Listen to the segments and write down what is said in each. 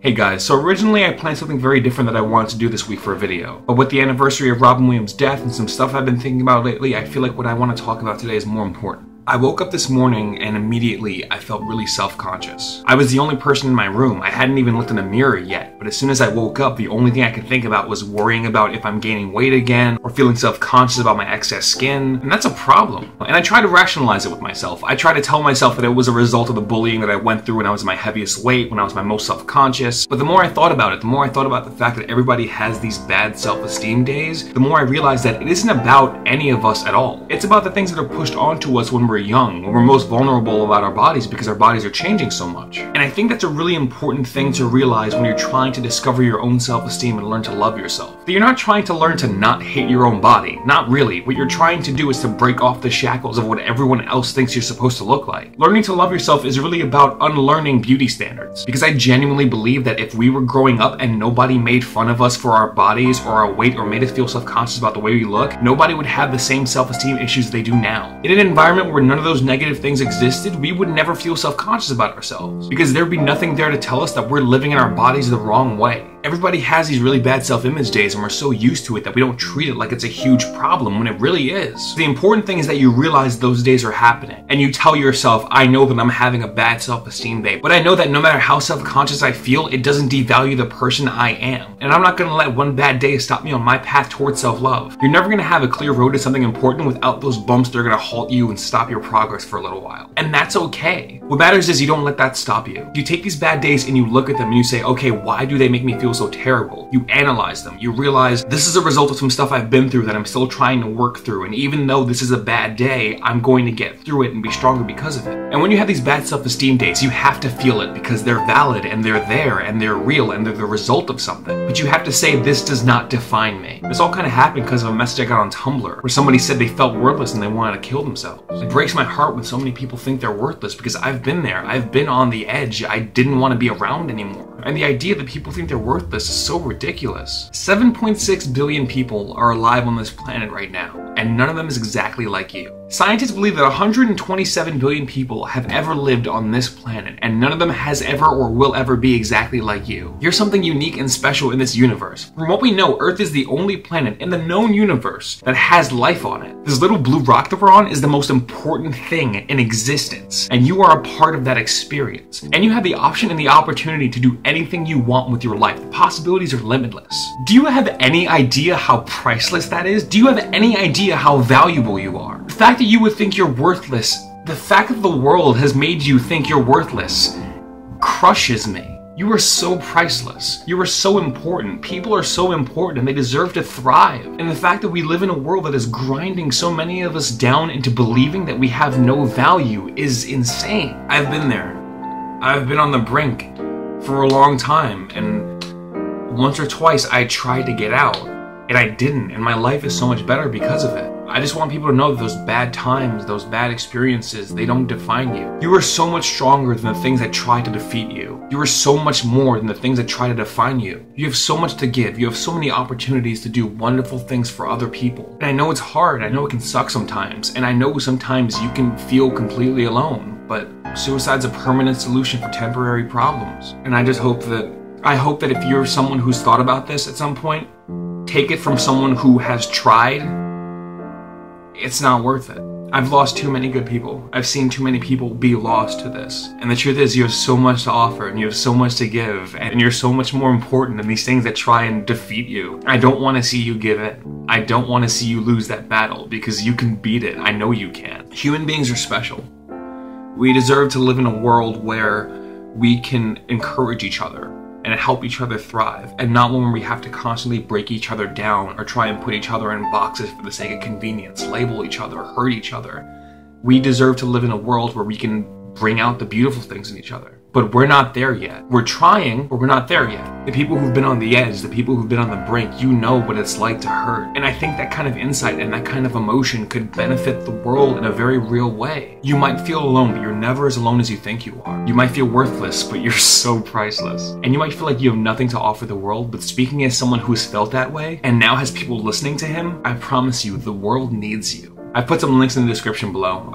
Hey guys, so originally I planned something very different that I wanted to do this week for a video. But with the anniversary of Robin Williams' death and some stuff I've been thinking about lately, I feel like what I want to talk about today is more important. I woke up this morning and immediately I felt really self-conscious. I was the only person in my room. I hadn't even looked in the mirror yet, but as soon as I woke up, the only thing I could think about was worrying about if I'm gaining weight again or feeling self-conscious about my excess skin, and that's a problem. And I try to rationalize it with myself. I try to tell myself that it was a result of the bullying that I went through when I was my heaviest weight, when I was my most self-conscious. But the more I thought about it, the more I thought about the fact that everybody has these bad self-esteem days, the more I realized that it isn't about any of us at all. It's about the things that are pushed onto us when we're young, when we're most vulnerable about our bodies because our bodies are changing so much. And I think that's a really important thing to realize when you're trying to discover your own self-esteem and learn to love yourself. That you're not trying to learn to not hate your own body. Not really. What you're trying to do is to break off the shackles of what everyone else thinks you're supposed to look like. Learning to love yourself is really about unlearning beauty standards. Because I genuinely believe that if we were growing up and nobody made fun of us for our bodies or our weight or made us feel self-conscious about the way we look, nobody would have the same self-esteem issues they do now. In an environment where none of those negative things existed, we would never feel self-conscious about ourselves because there'd be nothing there to tell us that we're living in our bodies the wrong way. Everybody has these really bad self-image days and we're so used to it that we don't treat it like it's a huge problem when it really is. The important thing is that you realize those days are happening and you tell yourself, I know that I'm having a bad self-esteem day, but I know that no matter how self-conscious I feel, it doesn't devalue the person I am. And I'm not going to let one bad day stop me on my path towards self-love. You're never going to have a clear road to something important without those bumps that are going to halt you and stop your progress for a little while. And that's okay. What matters is you don't let that stop you. You take these bad days and you look at them and you say, okay, why do they make me feel so terrible? You analyze them. You realize this is a result of some stuff I've been through that I'm still trying to work through. And even though this is a bad day, I'm going to get through it and be stronger because of it. And when you have these bad self-esteem days, you have to feel it because they're valid and they're there and they're real and they're the result of something. But you have to say, this does not define me. This all kind of happened because of a message I got on Tumblr where somebody said they felt worthless and they wanted to kill themselves. It breaks my heart when so many people think they're worthless because I've been there. I've been on the edge. I didn't want to be around anymore. And the idea that people think they're worthless is so ridiculous. 7.6 billion people are alive on this planet right now, and none of them is exactly like you. Scientists believe that 127 billion people have ever lived on this planet, and none of them has ever or will ever be exactly like you. You're something unique and special in this universe. From what we know, Earth is the only planet in the known universe that has life on it. This little blue rock that we're on is the most important thing in existence, and you are a part of that experience. And you have the option and the opportunity to do anything you want with your life. The possibilities are limitless. Do you have any idea how priceless that is? Do you have any idea how valuable you are? The fact that you would think you're worthless, the fact that the world has made you think you're worthless, crushes me. You are so priceless. You are so important. People are so important and they deserve to thrive. And the fact that we live in a world that is grinding so many of us down into believing that we have no value is insane. I've been there. I've been on the brink for a long time, and once or twice I tried to get out and I didn't, and my life is so much better because of it. I just want people to know that those bad times, those bad experiences, they don't define you. You are so much stronger than the things that try to defeat you. You are so much more than the things that try to define you. You have so much to give. You have so many opportunities to do wonderful things for other people. And I know it's hard. I know it can suck sometimes. And I know sometimes you can feel completely alone. But suicide's a permanent solution for temporary problems. And I just hope that if you're someone who's thought about this at some point, take it from someone who has tried. It's not worth it. I've lost too many good people. I've seen too many people be lost to this. And the truth is, you have so much to offer and you have so much to give, and you're so much more important than these things that try and defeat you. I don't want to see you give in. I don't want to see you lose that battle because you can beat it. I know you can. Human beings are special. We deserve to live in a world where we can encourage each other and help each other thrive, and not one where we have to constantly break each other down or try and put each other in boxes for the sake of convenience, label each other, hurt each other. We deserve to live in a world where we can bring out the beautiful things in each other. But we're not there yet. We're trying, but we're not there yet. The people who've been on the edge, the people who've been on the brink, you know what it's like to hurt. And I think that kind of insight and that kind of emotion could benefit the world in a very real way. You might feel alone, but you're never as alone as you think you are. You might feel worthless, but you're so priceless. And you might feel like you have nothing to offer the world, but speaking as someone who's felt that way and now has people listening to him, I promise you, the world needs you. I put some links in the description below.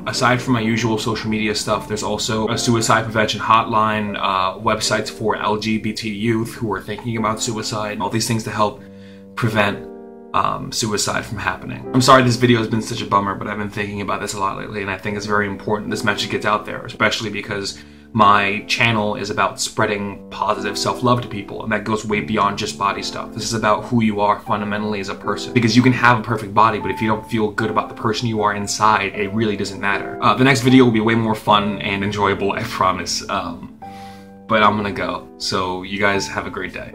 Aside from my usual social media stuff, there's also a suicide prevention hotline, websites for LGBT youth who are thinking about suicide, all these things to help prevent suicide from happening. I'm sorry this video has been such a bummer, but I've been thinking about this a lot lately, and I think it's very important this message gets out there, especially because my channel is about spreading positive self-love to people, and that goes way beyond just body stuff. This is about who you are fundamentally as a person, because you can have a perfect body, but if you don't feel good about the person you are inside, it really doesn't matter. The next video will be way more fun and enjoyable, I promise. But I'm gonna go, so you guys have a great day.